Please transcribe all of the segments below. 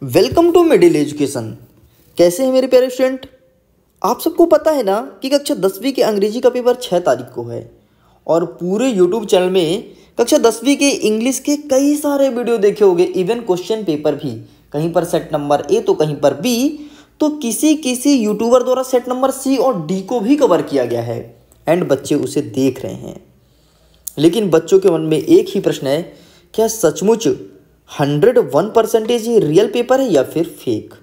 Welcome to middle education. कैसे हैं मेरे प्यारे स्टूडेंट। आप सबको पता है ना कि कक्षा 10वीं के अंग्रेजी का पेपर 6 तारीख को है और पूरे यूट्यूब चैनल में कक्षा 10वीं के इंग्लिश के कई सारे वीडियो देखे होंगे। इवन क्वेश्चन पेपर भी कहीं पर सेट नंबर ए तो कहीं पर बी, तो किसी किसी यूट्यूबर द्वारा सेट नंबर सी और डी को भी कवर किया गया है एंड बच्चे उसे देख रहे हैं। लेकिन बच्चों के मन में एक ही प्रश्न है, क्या सचमुच 101% ये रियल पेपर है या फिर फेक।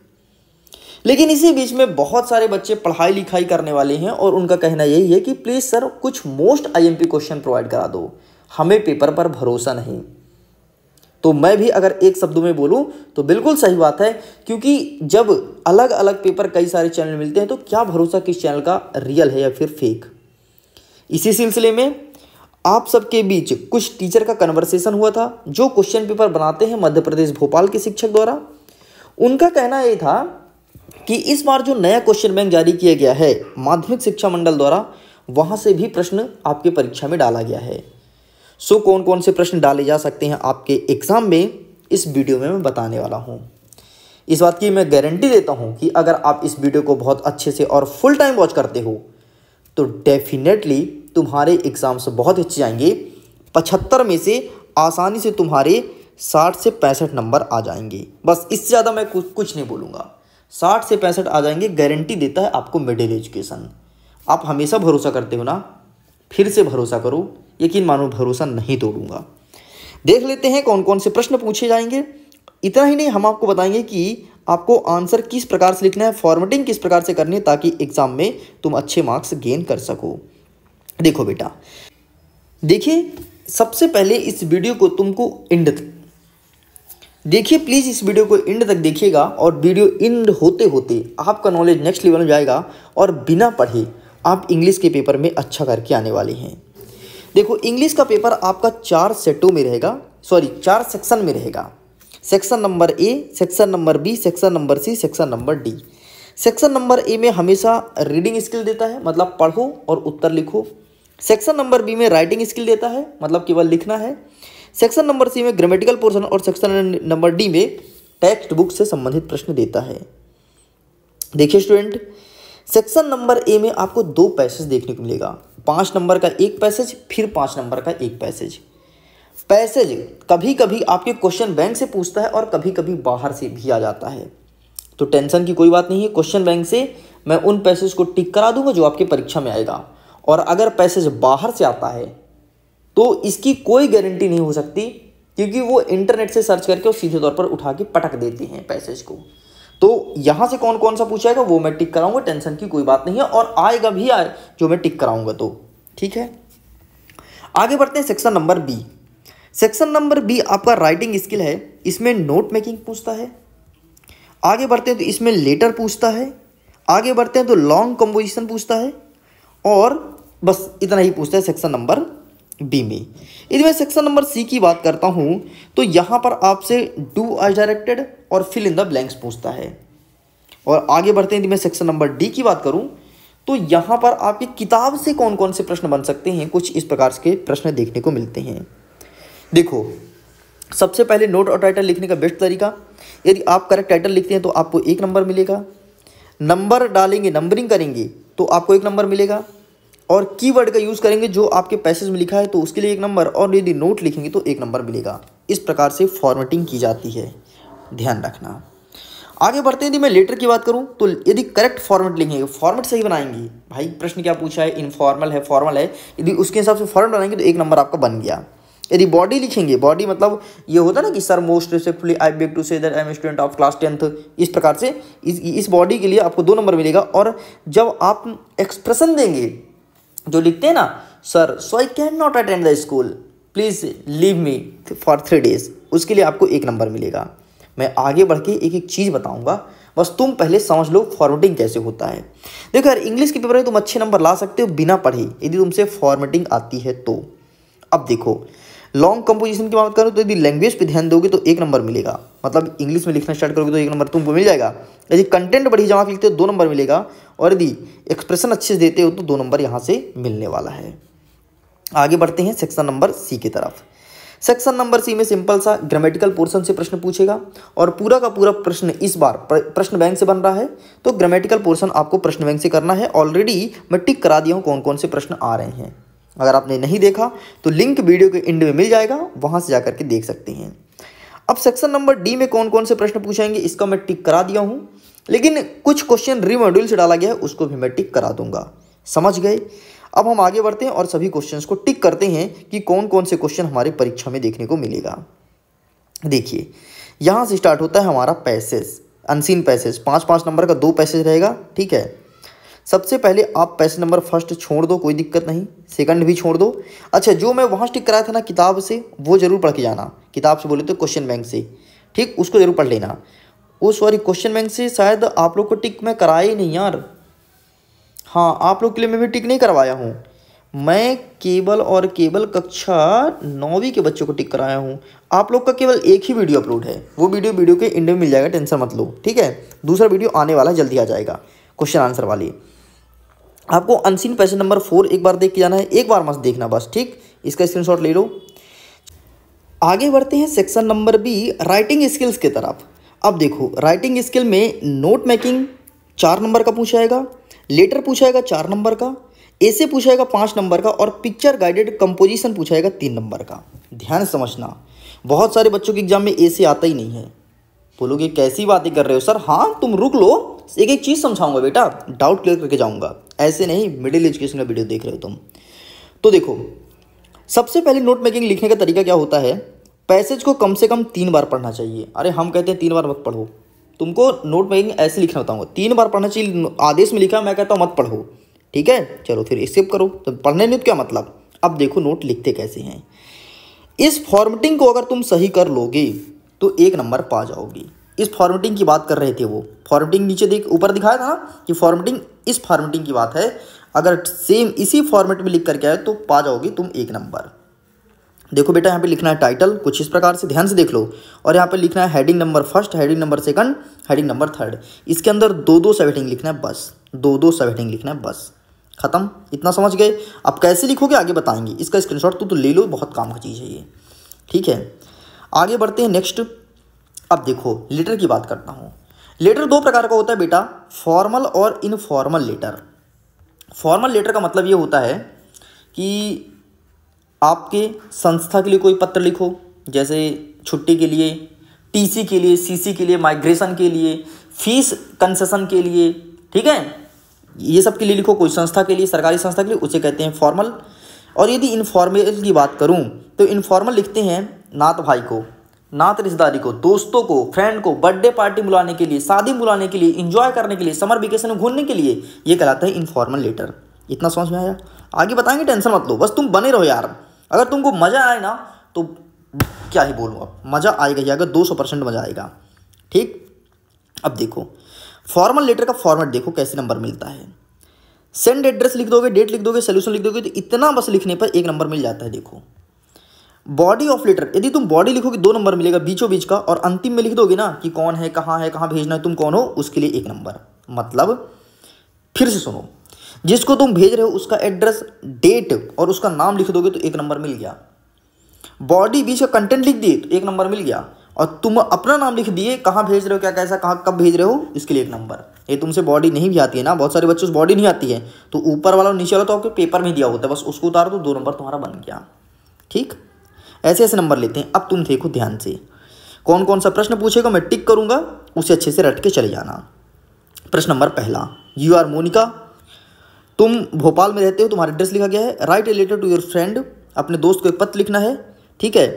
लेकिन इसी बीच में बहुत सारे बच्चे पढ़ाई लिखाई करने वाले हैं और उनका कहना यही है कि प्लीज सर कुछ मोस्ट आईएमपी क्वेश्चन प्रोवाइड करा दो, हमें पेपर पर भरोसा नहीं। तो मैं भी अगर एक शब्दों में बोलूं तो बिल्कुल सही बात है, क्योंकि जब अलग अलग पेपर कई सारे चैनल मिलते हैं तो क्या भरोसा किस चैनल का रियल है या फिर फेक। इसी सिलसिले में आप सबके बीच कुछ टीचर का कन्वर्सेशन हुआ था जो क्वेश्चन पेपर बनाते हैं मध्य प्रदेश भोपाल के शिक्षक द्वारा। उनका कहना यह था कि इस बार जो नया क्वेश्चन बैंक जारी किया गया है माध्यमिक शिक्षा मंडल द्वारा, वहां से भी प्रश्न आपके परीक्षा में डाला गया है। सो कौन कौन से प्रश्न डाले जा सकते हैं आपके एग्जाम में, इस वीडियो में मैं बताने वाला हूं। इस बात की मैं गारंटी देता हूं कि अगर आप इस वीडियो को बहुत अच्छे से और फुल टाइम वॉच करते हो तो डेफिनेटली तुम्हारे एग्जाम्स बहुत अच्छे जाएंगे। 75 में से आसानी से तुम्हारे 60 से 65 नंबर आ जाएंगे। बस इससे ज़्यादा मैं कुछ नहीं बोलूँगा, 60 से 65 आ जाएंगे, गारंटी देता है आपको मिडिल एजुकेशन। आप हमेशा भरोसा करते हो ना, फिर से भरोसा करो, यकीन मानो भरोसा नहीं तोड़ूंगा। देख लेते हैं कौन कौन से प्रश्न पूछे जाएंगे। इतना ही नहीं, हम आपको बताएंगे कि आपको आंसर किस प्रकार से लिखना है, फॉर्मेटिंग किस प्रकार से करनी है, ताकि एग्जाम में तुम अच्छे मार्क्स गेन कर सको। देखो बेटा, देखिए सबसे पहले इस वीडियो को तुमको एंड तक देखिए, प्लीज़ इस वीडियो को एंड तक देखिएगा और वीडियो एंड होते होते आपका नॉलेज नेक्स्ट लेवल में जाएगा और बिना पढ़े आप इंग्लिश के पेपर में अच्छा करके आने वाले हैं। देखो, इंग्लिश का पेपर आपका 4 सेटों में रहेगा, 4 सेक्शन में रहेगा। Section number A, section number B, section number C, section number D. Section number A में हमेशा रीडिंग स्किल देता है, मतलब पढ़ो और उत्तर लिखो। सेक्शन नंबर बी में राइटिंग स्किल देता है, मतलब केवल लिखना है। सेक्शन नंबर सी में ग्रामेटिकल पोर्शन और सेक्शन नंबर डी में टेक्स्ट बुक से संबंधित प्रश्न देता है। देखिए स्टूडेंट, सेक्शन नंबर ए में आपको 2 पैसेज देखने को मिलेगा, 5 नंबर का एक पैसेज, फिर 5 नंबर का एक पैसेज। कभी कभी आपके क्वेश्चन बैंक से पूछता है और कभी कभी बाहर से भी आ जाता है, तो टेंशन की कोई बात नहीं है। क्वेश्चन बैंक से मैं उन पैसेज को टिक करा दूंगा जो आपके परीक्षा में आएगा, और अगर पैसेज बाहर से आता है तो इसकी कोई गारंटी नहीं हो सकती, क्योंकि वो इंटरनेट से सर्च करके और सीधे तौर पर उठा के पटक देते हैं पैसेज को। तो यहाँ से कौन कौन सा पूछाएगा वो मैं टिक कराऊंगा, टेंशन की कोई बात नहीं है, और आएगा भी आए जो मैं टिक कराऊंगा, तो ठीक है। आगे बढ़ते हैं section number B. Section number B आपका राइटिंग स्किल है, इसमें नोट मेकिंग पूछता है। आगे बढ़ते हैं तो इसमें लेटर पूछता है। आगे बढ़ते हैं तो लॉन्ग कंपोजिशन पूछता है, और बस इतना ही पूछता है सेक्शन नंबर बी में। यदि मैं सेक्शन नंबर सी की बात करता हूं तो यहां पर आपसे डू एज डायरेक्टेड और फिल इन द ब्लैंक्स पूछता है। और आगे बढ़ते हैं, यदि मैं सेक्शन नंबर डी की बात करूं तो यहां पर आपकी किताब से कौन कौन से प्रश्न बन सकते हैं, कुछ इस प्रकार के प्रश्न देखने को मिलते हैं। देखो, सबसे पहले नोट और टाइटल लिखने का बेस्ट तरीका, यदि आप करेक्ट टाइटल लिखते हैं तो आपको 1 नंबर मिलेगा। नंबर डालेंगे, नंबरिंग करेंगे तो आपको 1 नंबर मिलेगा, और कीवर्ड का यूज़ करेंगे जो आपके पैसेज में लिखा है तो उसके लिए 1 नंबर, और यदि नोट लिखेंगे तो 1 नंबर मिलेगा। इस प्रकार से फॉर्मेटिंग की जाती है, ध्यान रखना। आगे बढ़ते हैं, यदि मैं लेटर की बात करूं तो यदि करेक्ट फॉर्मेट लिखेंगे, फॉर्मेट सही बनाएंगे, भाई प्रश्न क्या पूछा है, इनफॉर्मल है फॉर्मल है, यदि उसके हिसाब से फॉर्मेट बनाएंगे तो 1 नंबर आपका बन गया। यदि बॉडी लिखेंगे, बॉडी मतलब ये होता है ना कि sir most respectfully I beg to say that I am student of class 10th, इस प्रकार से इस बॉडी के लिए आपको 2 नंबर मिलेगा। और जब आप एक्सप्रेशन देंगे, जो लिखते हैं ना, sir so I can not attend the school, please leave me for 3 days, उसके लिए आपको 1 नंबर मिलेगा। मैं आगे बढ़ के एक एक चीज़ बताऊंगा, बस तुम पहले समझ लो फॉर्मेटिंग कैसे होता है। देखो यार, इंग्लिश के पेपर में तुम अच्छे नंबर ला सकते हो बिना पढ़े, यदि तुमसे फॉर्मेटिंग आती है तो। अब देखो, लॉन्ग कंपोजिशन की बात करो तो यदि लैंग्वेज पे ध्यान दोगे तो 1 नंबर मिलेगा, मतलब इंग्लिश में लिखना स्टार्ट करोगे तो 1 नंबर तुमको मिल जाएगा। यदि कंटेंट बड़ी जमा लिखते हो 2 नंबर मिलेगा, और यदि एक्सप्रेशन अच्छे से देते हो तो 2 नंबर यहाँ से मिलने वाला है। आगे बढ़ते हैं सेक्शन नंबर सी की तरफ। सेक्शन नंबर सी में सिंपल सा ग्रामेटिकल पोर्शन से प्रश्न पूछेगा और पूरा का पूरा प्रश्न इस बार प्रश्न बैंक से बन रहा है, तो ग्रामेटिकल पोर्शन आपको प्रश्न बैंक से करना है। ऑलरेडी मैं टिक करा दिया हूँ कौन कौन से प्रश्न आ रहे हैं। अगर आपने नहीं देखा तो लिंक वीडियो के एंड में मिल जाएगा, वहाँ से जाकर के देख सकते हैं। अब सेक्शन नंबर डी में कौन कौन से प्रश्न पूछेंगे इसका मैं टिक करा दिया हूँ, लेकिन कुछ क्वेश्चन रीमॉड्यूल से डाला गया है उसको भी मैं टिक करा दूंगा। समझ गए? अब हम आगे बढ़ते हैं और सभी क्वेश्चंस को टिक करते हैं कि कौन कौन से क्वेश्चन हमारे परीक्षा में देखने को मिलेगा। देखिए यहाँ से स्टार्ट होता है हमारा पैसेज, अनसीन पैसेज। 5-5 नंबर का 2 पैसेज रहेगा, ठीक है। सबसे पहले आप पैसेज नंबर फर्स्ट छोड़ दो, कोई दिक्कत नहीं, सेकंड भी छोड़ दो। अच्छा, जो मैं वहाँ टिक कराया था ना किताब से, वो जरूर पढ़ के जाना। किताब से बोले तो क्वेश्चन बैंक से, ठीक, उसको जरूर पढ़ लेना। वो सॉरी क्वेश्चन बैंक से शायद आप लोग को टिक मैं कराया ही नहीं यार। हाँ, आप लोग के लिए मैं भी टिक नहीं करवाया हूँ, मैं केवल और केवल कक्षा 9वीं के बच्चों को टिक कराया हूँ। आप लोग का केवल एक ही वीडियो अपलोड है, वो वीडियो के एंड में मिल जाएगा, टेंशन मत लो, ठीक है। दूसरा वीडियो आने वाला है, जल्दी आ जाएगा, क्वेश्चन आंसर वाली। आपको अनसीन पैसेज नंबर 4 एक बार देख के जाना है, एक बार मत देखना बस, ठीक। इसका स्क्रीनशॉट ले लो। आगे बढ़ते हैं section number B, writing skills की तरफ। अब देखो राइटिंग स्किल में नोट मेकिंग 4 नंबर का पूछा जाएगा, लेटर पूछा जाएगा 4 नंबर का, ऐसे पूछा जाएगा 5 नंबर का और पिक्चर गाइडेड कंपोजिशन पूछा जाएगा 3 नंबर का। ध्यान समझना, बहुत सारे बच्चों के एग्जाम में ऐसे आता ही नहीं है। बोलोगे कैसी बातें कर रहे हो सर? हाँ, तुम रुक लो, एक एक चीज़ समझाऊंगा बेटा, डाउट क्लियर करके जाऊंगा। ऐसे नहीं, मिडिल एजुकेशन का वीडियो देख रहे हो तुम। तो देखो, सबसे पहले नोट मेकिंग लिखने का तरीका क्या होता है, पैसेज को कम से कम 3 बार पढ़ना चाहिए। अरे हम कहते हैं 3 बार मत पढ़ो, तुमको नोट मेकिंग ऐसे लिखना बताऊंगा, 3 बार पढ़ना चाहिए। आदेश में लिखा, मैं कहता हूँ मत पढ़ो, ठीक है। चलो फिर स्किप करो, तो पढ़ने नहीं तो क्या मतलब। अब देखो नोट लिखते कैसे हैं। इस फॉर्मेटिंग को अगर तुम सही कर लोगे तो 1 नंबर पा जाओगी। इस फॉर्मेटिंग की बात कर रहे थे वो, फॉर्मेटिंग नीचे देख ऊपर दिखाया था ना कि फॉर्मेटिंग, इस फॉर्मेटिंग की बात है। अगर सेम इसी फॉर्मेट में लिख करके आए तो पा जाओगे तुम 1 नंबर। देखो बेटा, यहाँ पे लिखना है टाइटल कुछ इस प्रकार से, ध्यान से देख लो। और यहाँ पे लिखना है heading number first, heading number second, heading number third. इसके अंदर 2-2 सब हेडिंग लिखना है बस, 2-2 सब हेडिंग लिखना है बस, खत्म। इतना समझ गए? अब कैसे लिखोगे आगे बताएंगे, इसका स्क्रीनशॉट तो ले लो, बहुत काम की चीज़ है ये, ठीक है। आगे बढ़ते हैं नेक्स्ट। अब देखो लेटर की बात करता हूँ। लेटर 2 प्रकार का होता है बेटा, फॉर्मल और इनफॉर्मल लेटर। फॉर्मल लेटर का मतलब ये होता है कि आपके संस्था के लिए कोई पत्र लिखो, जैसे छुट्टी के लिए, टीसी के लिए, सीसी के लिए, माइग्रेशन के लिए, फीस कंसेशन के लिए, ठीक है, ये सब के लिए लिखो। कोई संस्था के लिए, सरकारी संस्था के लिए, उसे कहते हैं फॉर्मल। और यदि इनफॉर्मल की बात करूं तो इनफॉर्मल लिखते हैं नात भाई को, नात रिश्तेदारी को, दोस्तों को, फ्रेंड को, बर्थडे पार्टी बुलाने के लिए, शादी बुलाने के लिए, इंजॉय करने के लिए, समर वेकेशन में घूमने के लिए, ये कहलाता है इनफॉर्मल लेटर। इतना समझ में आया? आगे बताएंगे, टेंशन मत लो, बस तुम बने रहो यार। अगर तुमको मज़ा आए ना तो क्या ही बोलूँ, अब मज़ा आएगा ही, अगर 200% मज़ा आएगा, ठीक। अब देखो फॉर्मल लेटर का फॉर्मेट देखो कैसे नंबर मिलता है। सेंड एड्रेस लिख दोगे, डेट लिख दोगे, सोल्यूशन लिख दोगे, तो इतना बस लिखने पर 1 नंबर मिल जाता है। देखो बॉडी ऑफ लेटर, यदि तुम बॉडी लिखोगे 2 नंबर मिलेगा बीचों बीच का, और अंतिम में लिख दोगे ना कि कौन है, कहाँ भेजना है, तुम कौन हो, उसके लिए 1 नंबर। मतलब फिर से सुनो, जिसको तुम भेज रहे हो उसका एड्रेस, डेट और उसका नाम लिख दोगे तो 1 नंबर मिल गया। बॉडी बीच का कंटेंट लिख दिए तो 1 नंबर मिल गया। और तुम अपना नाम लिख दिए, कहाँ भेज रहे हो, क्या कैसा, कहाँ कब भेज रहे हो, इसके लिए 1 नंबर। ये तुमसे बॉडी नहीं भी आती है ना, बहुत सारे बच्चों से बॉडी नहीं आती है, तो ऊपर वाला और नीचे वाला तो आपके पेपर में दिया होता है, बस उसको उतारो तो 2 नंबर तुम्हारा बन गया, ठीक। ऐसे ऐसे नंबर लेते हैं। अब तुम देखो ध्यान से, कौन कौन सा प्रश्न पूछेगा मैं टिक करूंगा, उसे अच्छे से रट के चले जाना। प्रश्न नंबर पहला, यू आर मोनिका, तुम भोपाल में रहते हो, तुम्हारा एड्रेस लिखा गया है। Write a letter to your friend, अपने दोस्त को एक पत्र लिखना है, ठीक है।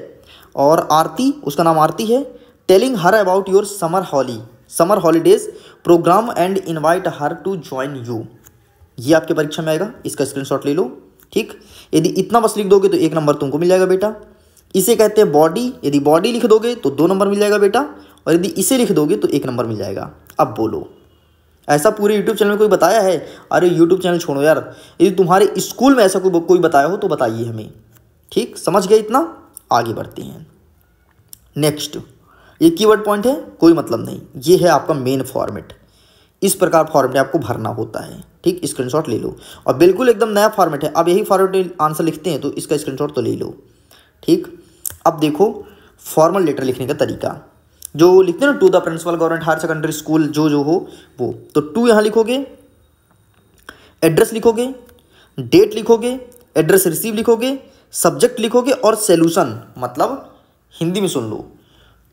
और आरती, उसका नाम आरती है, telling her about your summer holidays programme and invite her to join you. ये आपके परीक्षा में आएगा, इसका स्क्रीनशॉट ले लो, ठीक। यदि इतना बस लिख दोगे तो 1 नंबर तुमको मिल जाएगा बेटा। इसे कहते हैं बॉडी, यदि बॉडी लिख दोगे तो 2 नंबर मिल जाएगा बेटा, और यदि इसे लिख दोगे तो 1 नंबर मिल जाएगा। अब बोलो, ऐसा पूरे यूट्यूब चैनल में कोई बताया है? अरे यूट्यूब चैनल छोड़ो यार, यदि तुम्हारे स्कूल में ऐसा कोई बताया हो तो बताइए हमें, ठीक। समझ गए इतना? आगे बढ़ते हैं। नेक्स्ट, ये कीवर्ड पॉइंट है, कोई मतलब नहीं, ये है आपका मेन फॉर्मेट। इस प्रकार फॉर्मेट आपको भरना होता है, ठीक। स्क्रीनशॉट ले लो, और बिल्कुल एकदम नया फॉर्मेट है। अब यही फॉर्मेट आंसर लिखते हैं तो इसका स्क्रीनशॉट तो ले लो, ठीक। अब देखो फॉर्मल लेटर लिखने का तरीका, जो लिखते हैं ना, to the principal government higher secondary school, जो हो वो, तो टू यहाँ लिखोगे, एड्रेस लिखोगे, डेट लिखोगे, एड्रेस रिसीव लिखोगे, सब्जेक्ट लिखोगे और सॉल्यूशन, मतलब हिंदी में सुन लो,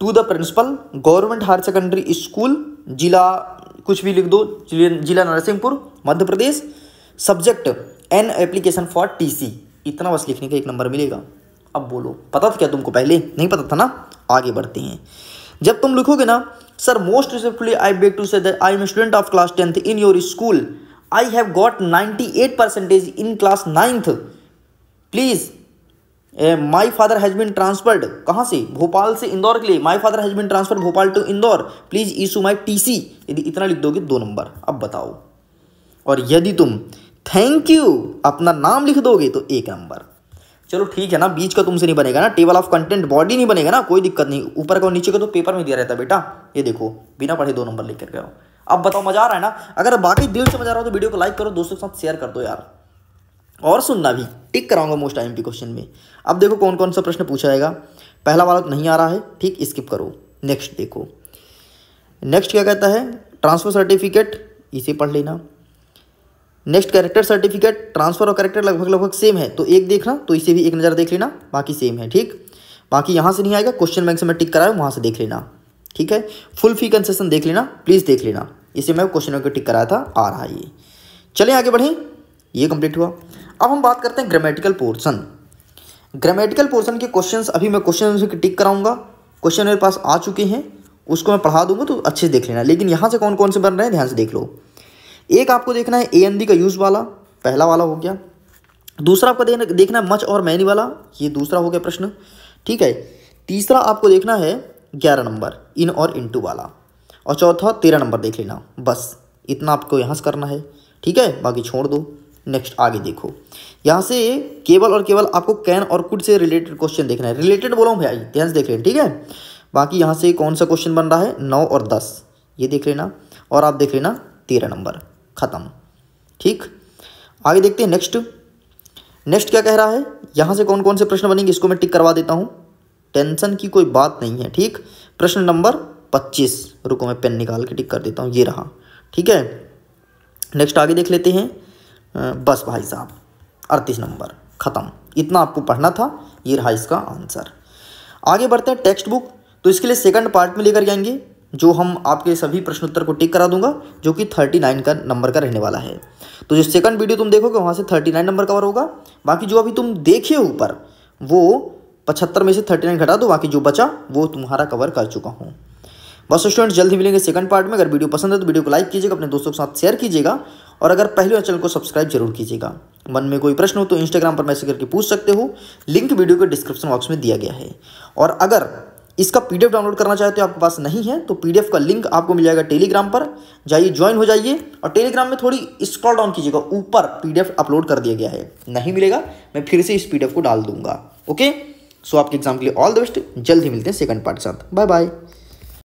to the principal government higher secondary school, जिला कुछ भी लिख दो, जिला Narsinghpur Madhya Pradesh, subject an application for TC, इतना बस लिखने का 1 नंबर मिलेगा। अब बोलो, पता था क्या तुमको? पहले नहीं पता था ना? आगे बढ़ते हैं। जब तुम लिखोगे ना, sir most respectfully I beg to say that I am student of class 10th in your school, I have got 98% in class 9th, please my father has been transferred, कहाँ से? भोपाल से इंदौर के लिए, my father has been transferred Bhopal to Indore, please issue my TC. यदि इतना लिख दोगे 2 number. अब बताओ, और यदि तुम थैंक यू अपना नाम लिख दोगे तो 1 नंबर। चलो ठीक है ना, बीच का तुमसे नहीं बनेगा ना, टेबल ऑफ कंटेंट बॉडी नहीं बनेगा ना, कोई दिक्कत नहीं, ऊपर का और नीचे का तो पेपर में दिया रहता है बेटा। ये देखो बिना पढ़े 2 नंबर लेकर गए हो। अब बताओ मजा आ रहा है ना? अगर बाकी दिल से मजा आ रहा हो तो वीडियो को लाइक करो, दोस्तों के साथ शेयर कर दो यार, और सुनना भी, टिक कराऊंगा मोस्ट IMP क्वेश्चन में। अब देखो कौन कौन सा प्रश्न पूछा जाएगा। पहला वाला तो नहीं आ रहा है, ठीक, स्किप करो। नेक्स्ट देखो, नेक्स्ट क्या कहता है, ट्रांसफर सर्टिफिकेट, इसे पढ़ लेना। नेक्स्ट कैरेक्टर सर्टिफिकेट, ट्रांसफर और कैरेक्टर लगभग सेम है, तो एक देखना, तो इसे भी एक नज़र देख लेना, बाकी सेम है, ठीक। बाकी यहाँ से नहीं आएगा, क्वेश्चन बैंक से मैं टिक कराया वहाँ से देख लेना, ठीक है। फुल फी कंसेशन देख लेना, प्लीज़ देख लेना, इसे मैं क्वेश्चन बैंक टिक कराया था, आ रहा है ये। चलें आगे बढ़ें, ये कंप्लीट हुआ। अब हम बात करते हैं ग्रामेटिकल पोर्शन। ग्रामेटिकल पोर्शन के क्वेश्चंस अभी मैं क्वेश्चन से टिक कराऊंगा, क्वेश्चन मेरे पास आ चुके हैं, उसको मैं पढ़ा दूंगा, तो अच्छे से देख लेना। लेकिन यहाँ से कौन कौन से बन रहे हैं ध्यान से देख लो। एक आपको देखना है AND का यूज़ वाला, पहला वाला हो गया। दूसरा आपको देखना है मच और मैनी वाला, ये दूसरा हो गया प्रश्न, ठीक है। तीसरा आपको देखना है 11 नंबर इन और इनटू वाला, और चौथा 13 नंबर देख लेना। बस इतना आपको यहाँ से करना है, ठीक है, बाकी छोड़ दो। नेक्स्ट आगे देखो, यहाँ से केवल और केवल आपको कैन और कुड से रिलेटेड क्वेश्चन देखना है। रिलेटेड बोला हूँ भाई, ध्यान से देख लेना, ठीक है। बाकी यहाँ से कौन सा क्वेश्चन बन रहा है, 9 और 10, ये देख लेना, और आप देख लेना 13 नंबर, ख़त्म, ठीक। आगे देखते हैं नेक्स्ट क्या कह रहा है, यहाँ से कौन कौन से प्रश्न बनेंगे, इसको मैं टिक करवा देता हूँ, टेंशन की कोई बात नहीं है, ठीक। प्रश्न नंबर 25, रुको मैं पेन निकाल के टिक कर देता हूँ, ये रहा, ठीक है। नेक्स्ट आगे देख लेते हैं, बस भाई साहब 38 नंबर, ख़त्म, इतना आपको पढ़ना था, ये रहा इसका आंसर। आगे बढ़ते हैं टेक्स्ट बुक, तो इसके लिए सेकंड पार्ट में लेकर जाएंगे, जो हम आपके सभी प्रश्न उत्तर को टिक करा दूंगा, जो कि 39 का नंबर का रहने वाला है। तो जो सेकंड वीडियो तुम देखोगे वहाँ से 39 नंबर कवर होगा, बाकी जो अभी तुम देखे ऊपर वो 75 में से 39 घटा दो, बाकी जो बचा वो तुम्हारा कवर कर चुका हूँ। बस स्टूडेंट्स जल्द ही मिलेंगे सेकंड पार्ट में। अगर वीडियो पसंद है तो वीडियो को लाइक कीजिएगा, अपने दोस्तों के साथ शेयर कीजिएगा, और अगर पहले बार चैनल को सब्सक्राइब जरूर कीजिएगा। मन में कोई प्रश्न हो तो इंस्टाग्राम पर मैसेज करके पूछ सकते हो, लिंक वीडियो के डिस्क्रिप्शन बॉक्स में दिया गया है। और अगर इसका PDF डाउनलोड करना चाहते हो, आपके पास नहीं है, तो PDF का लिंक आपको मिल जाएगा टेलीग्राम पर, जाइए ज्वाइन हो जाइए, और टेलीग्राम में थोड़ी स्क्रॉल डाउन कीजिएगा, ऊपर PDF अपलोड कर दिया गया है। नहीं मिलेगा मैं फिर से इस PDF को डाल दूंगा, ओके। सो आपके एग्जाम के लिए ऑल द बेस्ट, जल्द ही मिलते हैं सेकंड पार्ट के साथ, बाय बाय।